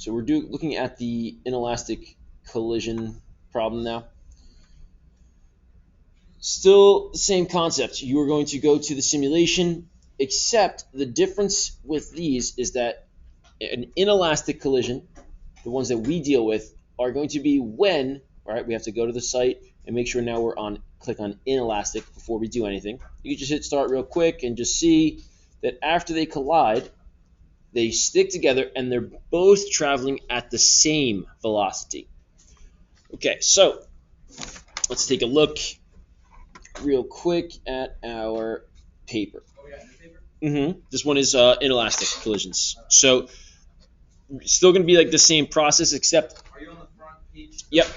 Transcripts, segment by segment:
So we're looking at the inelastic collision problem now. Still the same concept. You are going to go to the simulation, except the difference with these is that an inelastic collision, the ones that we deal with, are going to be when, all right, we have to go to the site and make sure now we're on, click on inelastic before we do anything. You can just hit start real quick and just see that after they collide, they stick together and they're both traveling at the same velocity. Okay, so let's take a look real quick at our paper. Oh, yeah, new paper? This one is inelastic collisions. So still going to be like the same process, except Are you on the front page? Yep.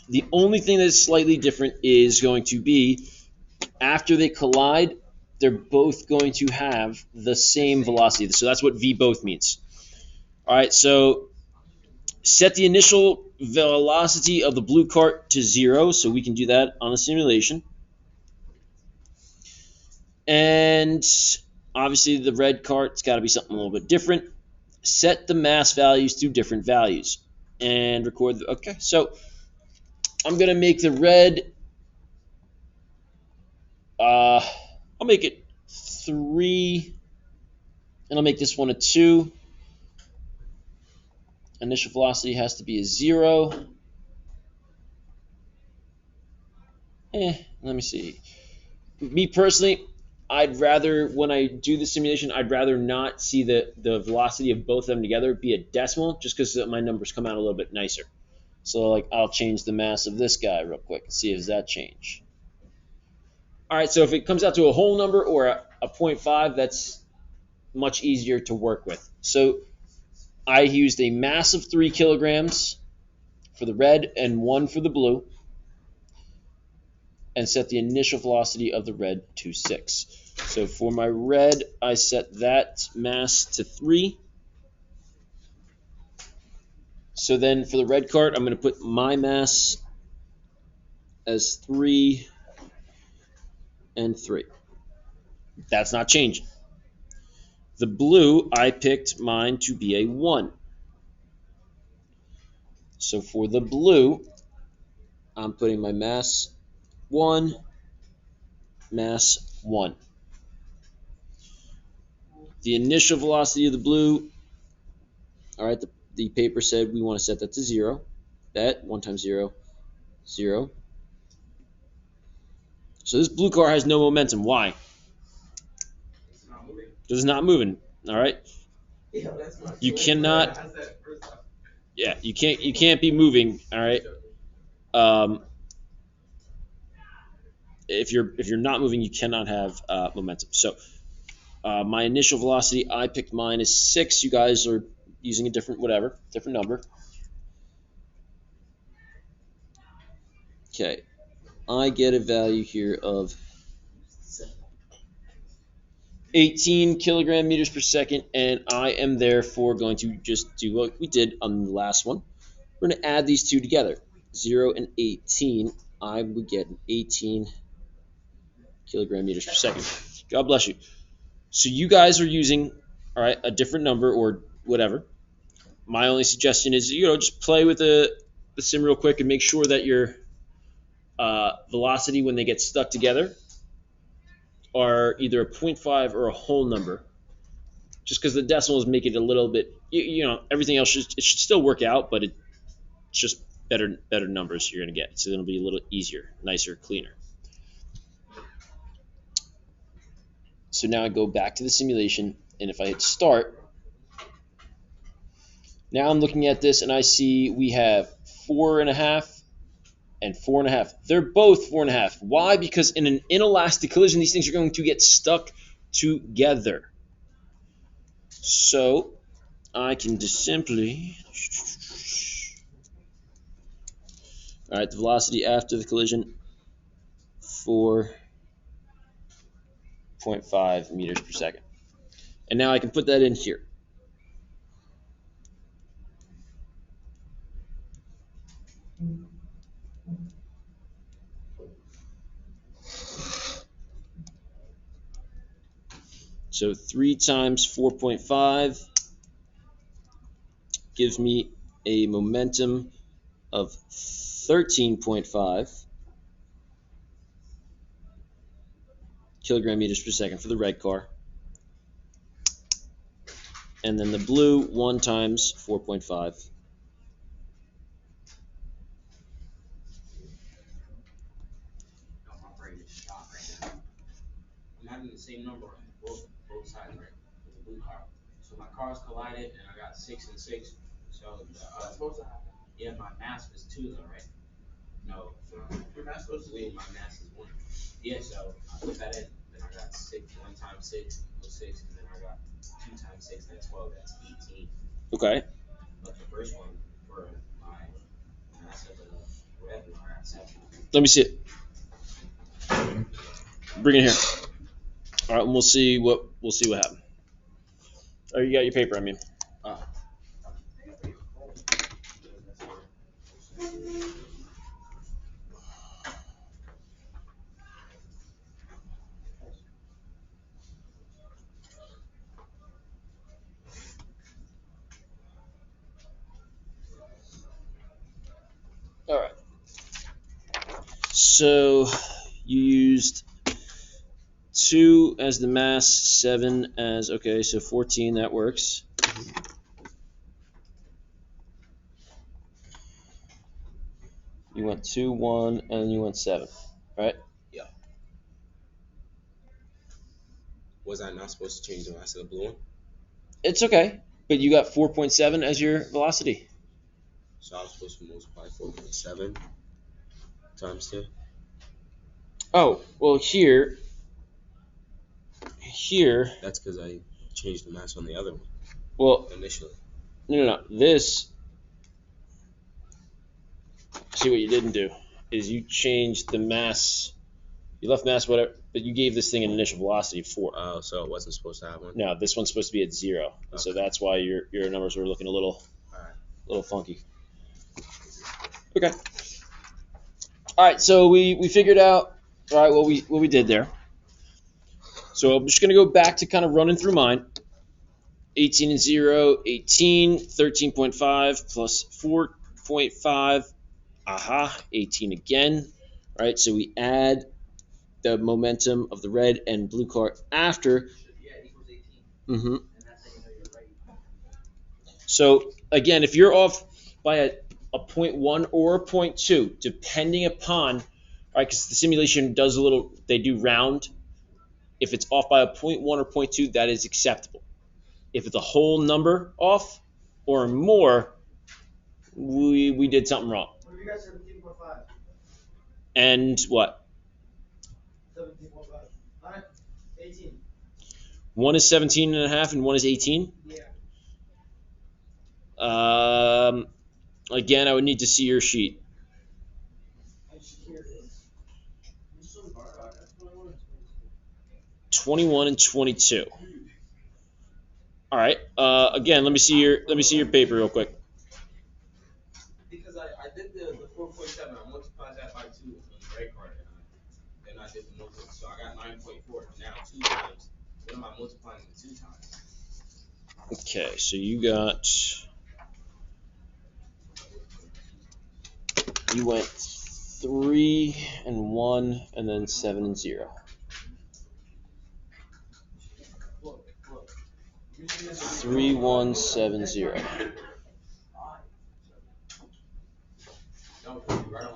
The only thing that is slightly different is going to be after they collide, they're both going to have the same velocity. So that's what V both means. All right, so set the initial velocity of the blue cart to 0, so we can do that on a simulation. And obviously the red cart's got to be something a little bit different. Set the mass values to different values and record. Okay, so I'm going to make the red, I'll make it 3, and I'll make this one a 2. Initial velocity has to be a 0. Let me see. Me personally, I'd rather, when I do the simulation, I'd rather not see the velocity of both of them together be a decimal, just because my numbers come out a little bit nicer. So like I'll change the mass of this guy real quick and see if that change. All right, so if it comes out to a whole number or a 0.5, that's much easier to work with. So I used a mass of 3 kilograms for the red and 1 for the blue, and set the initial velocity of the red to 6. So for my red, I set that mass to 3. So then for the red cart, I'm going to put my mass as 3 and 3. That's not changing. The blue, I picked mine to be a 1. So for the blue, I'm putting my mass 1, mass 1. The initial velocity of the blue, all right, the paper said we want to set that to 0. That 1 times 0, 0. So this blue car has no momentum. Why? It's not moving. Because it's not moving. All right. Yeah, that's not You true. cannot. How's that first off? Yeah, you can't be moving. All right. If you're not moving, you cannot have momentum. So my initial velocity, I picked mine as 6. You guys are using a different number. Okay, I get a value here of 18 kilogram meters per second, and I am therefore going to just do what we did on the last one. We're going to add these two together, 0 and 18. I would get an 18 kilogram meters per second. God bless you. So you guys are using, all right, a different number or whatever. My only suggestion is, just play with the sim real quick and make sure that your velocity when they get stuck together are either a 0.5 or a whole number. Just because the decimals make it a little bit, everything else it should still work out, but it's just better numbers you're going to get. So it'll be a little easier, nicer, cleaner. So now I go back to the simulation, and if I hit start, now I'm looking at this and I see we have 4.5 and 4.5. They're both 4.5. Why? Because in an inelastic collision, these things are going to get stuck together. So I can just simply, all right, the velocity after the collision, 4.5 meters per second. And now I can put that in here. So 3 times 4.5 gives me a momentum of 13.5 kilogram meters per second for the red car. And then the blue 1 times 4.5. My brain is shot right now. I'm having the same number on both sides, right? With the blue car. So my cars collided, and I got 6 and 6. So That's supposed to happen. yeah, my mass is 2 though, right? No, Your mass goes to wait, my mass is 1. Yeah, so I put that in. Then I got 1 times 6 equals 6, and then I got 2 times 6, that's 12. That's 18. Okay. But the first one for my mass of the red one, I got 7. Let me see it. Bring it here. All right, and we'll see what happened. Oh, you got your paper. I mean. All right. So you used 2 as the mass, 7 as, okay, so 14, that works. You went 2, 1, and you went 7, right? Yeah. Was I not supposed to change the mass of the blue one? It's okay, but you got 4.7 as your velocity. So I was supposed to multiply 4.7 times 2? Oh, well, here, That's because I changed the mass on the other one well, initially. no, this, see what you didn't do, is you changed the mass, you left mass whatever, but you gave this thing an initial velocity of 4. Oh, so it wasn't supposed to have one? No, this one's supposed to be at 0, and so that's why your numbers were looking a little funky. Okay. All right, so we figured out, all right, what we did there. So I'm just going to go back to kind of running through mine. 18 and 0, 18, 13.5 plus 4.5, aha, 18 again, right? So we add the momentum of the red and blue car after. Yeah, it equals 18. Mm-hmm. And that's how you know you're right. So again, if you're off by a 0.1 or a 0.2, depending upon, right, because the simulation does they do round. If it's off by a 0.1 or 0.2, that is acceptable. If it's a whole number off or more, we did something wrong. What have you got? 17.5. And what? 17.5. All right. 18. One is 17 and a half and one is 18? Yeah. Again, I would need to see your sheet. I just hear this. 21 and 22. All right. Again, let me see your paper real quick. Because I did the 4.7, I multiplied that by 2 on the right card, and then I did the multiple. So I got 9.4. Now 2 times. What am I multiplying the 2 times? Okay, so you went 3 and 1 and then 7 and 0. Look. 3170.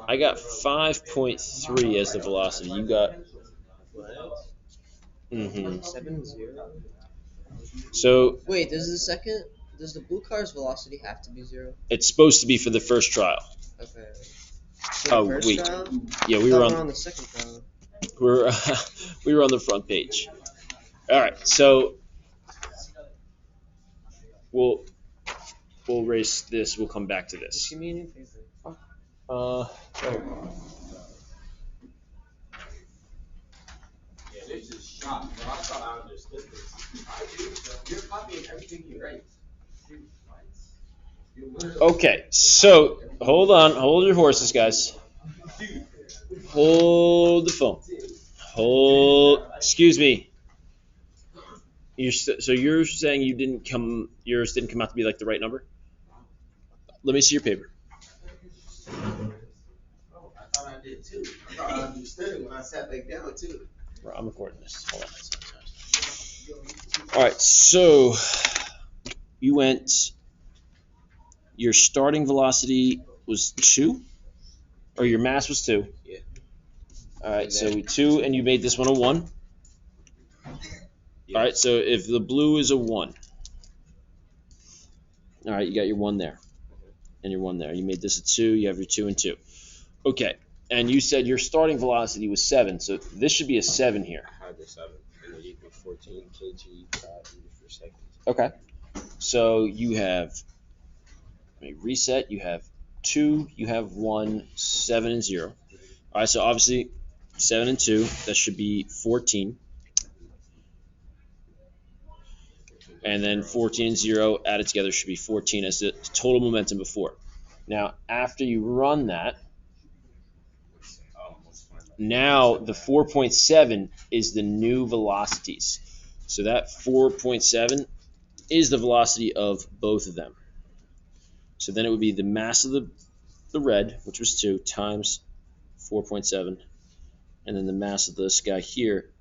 I got 5.3 as the velocity. You got. Mm-hmm. 7-0. So Wait, does the blue car's velocity have to be 0? it's supposed to be for the first trial. Okay. Oh, first wait. trial? Yeah, we were on on the second trial. we were on the front page. All right, so we'll erase this. We'll come back to Just this. give me a new paper. Yeah, this is shock. Bro. I thought I understood this. I do. You're copying everything you write. Okay, so hold your horses, guys. Hold the phone. Excuse me. So you're saying yours didn't come out to be like the right number? Let me see your paper. Oh, I thought I did too. I thought I understood it when I sat back down too. Right, I'm recording this. Hold on. All right, so you went. Your starting velocity was 2, or your mass was 2. Yeah. All right, so 2, and you made this one a 1. Yeah. All right, so if the blue is a 1, all right, you got your 1 there, and your 1 there. You made this a 2. You have your 2 and 2. Okay, and you said your starting velocity was 7, so this should be a 7 here. I had the 7, and it equals 14 kg meters per second. Okay, so you have. Let me reset. You have 2. You have 1. 7 and 0. All right, so obviously 7 and 2. That should be 14. And then 14 and 0 added together should be 14 as the total momentum before. Now, after you run that, now the 4.7 is the new velocities. So that 4.7 is the velocity of both of them. So then it would be the mass of the red, which was 2, times 4.7, and then the mass of this guy here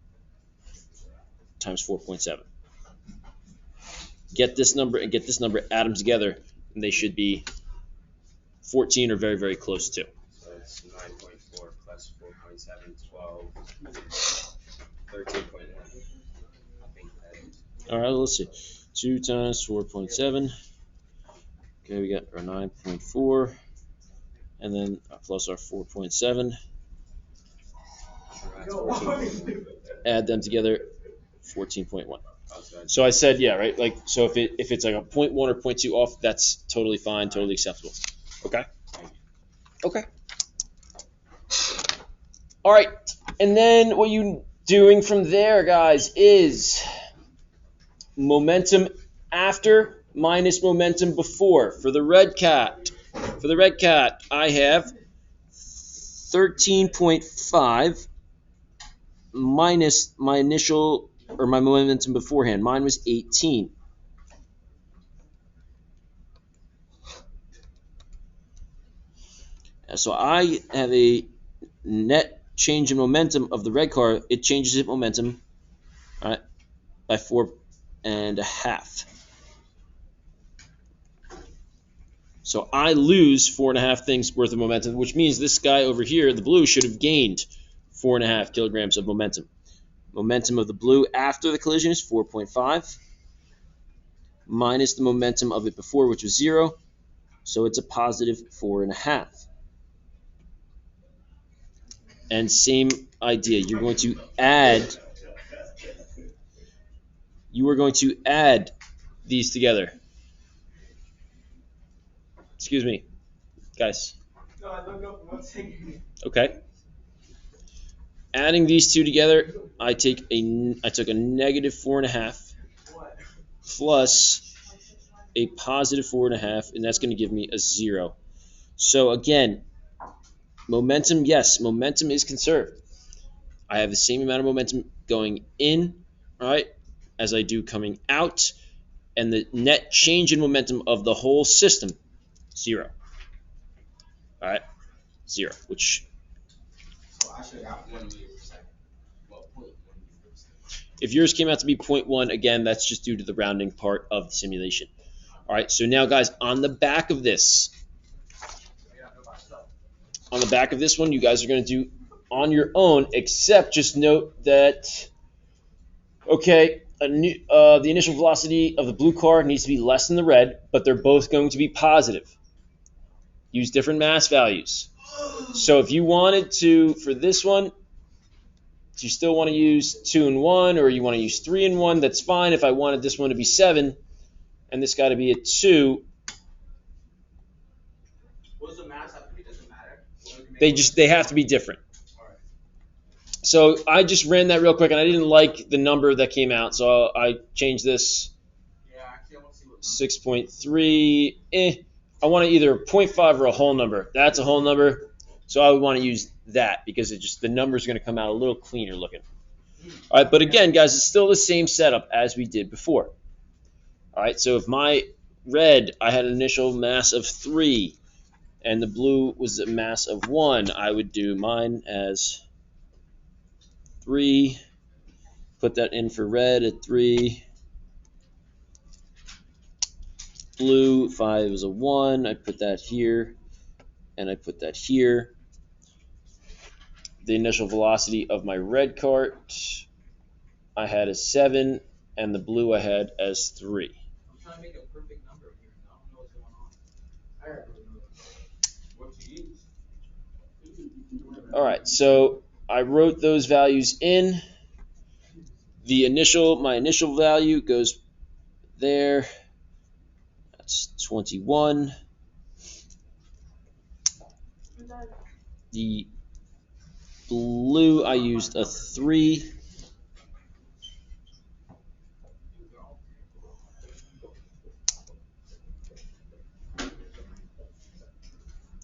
times 4.7. Get this number and get this number, add them together, and they should be 14 or very, very close to. So it's 9.4 plus 4.7, 12, 13.1. I think that is. All right, let's see. 2 times 4.7. Okay, we got our 9.4, and then plus our 4.7. Add them together, 14.1. So I said, yeah, right? Like, so if it's like a 0.1 or 0.2 off, that's totally fine, totally acceptable. Okay? Okay. All right. And then what you doing from there, guys, is momentum after minus momentum before. For the red cat, I have 13.5 minus my initial or my momentum beforehand. Mine was 18. So I have a net change in momentum of the red car. It changes its momentum, all right, by 4.5. So I lose 4.5 things worth of momentum, which means this guy over here, the blue, should have gained 4.5 kilograms of momentum. Momentum of the blue after the collision is 4.5 minus the momentum of it before, which was 0. So it's a positive 4.5. And same idea. You are going to add these together. Excuse me, guys. No, I look up 1 second. Okay. Adding these two together, I took a negative 4.5 plus a positive 4.5, and that's going to give me a 0. So again, momentum, yes, momentum is conserved. I have the same amount of momentum going in, right, as I do coming out, and the net change in momentum of the whole system, 0. All right, 0, which So I should have got 1 meter per second. Well, 0.1 meter per second. if yours came out to be 0.1, again, that's just due to the rounding part of the simulation. All right, so now, guys, on the back of this one, you guys are going to do on your own, except just note that, okay, the initial velocity of the blue car needs to be less than the red, but they're both going to be positive. Use different mass values. So if you wanted to, for this one, if you still want to use 2 and 1, or you want to use 3 and 1, that's fine. If I wanted this one to be 7 and this guy to be a 2, What does the mass have to be? Doesn't matter. they have to be different. So I just ran that real quick, and I didn't like the number that came out, so I changed this Yeah, actually, I want to see what 6.3. I want to either a 0.5 or a whole number. That's a whole number, so I would want to use that because the number is going to come out a little cleaner looking. All right, but again, guys, it's still the same setup as we did before. All right, so if my red, I had an initial mass of 3, and the blue was a mass of 1. I would do mine as 3, put that in for red at 3. Blue, 5 is a 1. I put that here, and I put that here. The initial velocity of my red cart, I had as 7, and the blue I had as 3. I'm trying to make a perfect number here. I don't know what's going on. I already know what you use. All right, so I wrote those values in. My initial value goes there. That's 21. The blue, I used a 3.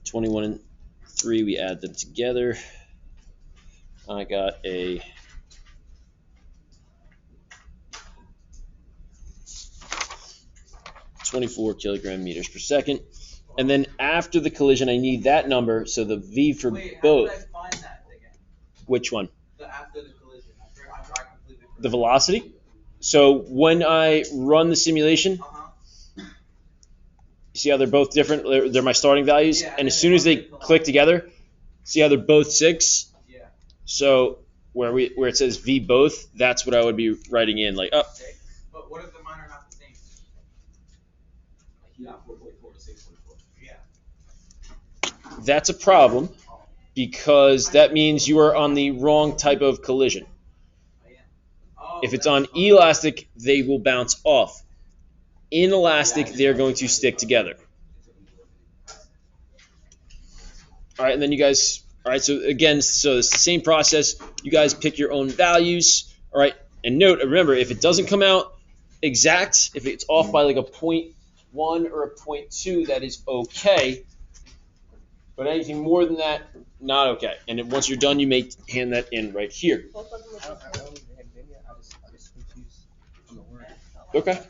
21 and 3, we add them together. I got a 24 kilogram meters per second. And then after the collision, I need that number, so the V for both. How did I find that again? Which one? After the collision. I completely forgot. The velocity? So when I run the simulation, you see how they're both different? They're my starting values. Yeah, and as soon as they click together, see how they're both 6? Yeah. So where it says V both, that's what I would be writing in. Like, Okay. But what if the mine are not the same? Like you got 4.4 to 6.4. Yeah. that's a problem because that means you are on the wrong type of collision. If it's on elastic, they will bounce off. Inelastic, they're going to stick together. All right, and then you guys, all right, so again, so it's the same process. You guys pick your own values, all right, and note, remember, if it doesn't come out exact, if it's off by like a 0.1 or a 0.2, that is okay. But anything more than that, not okay. And then once you're done, you may hand that in right here. I just confused on the word. Okay.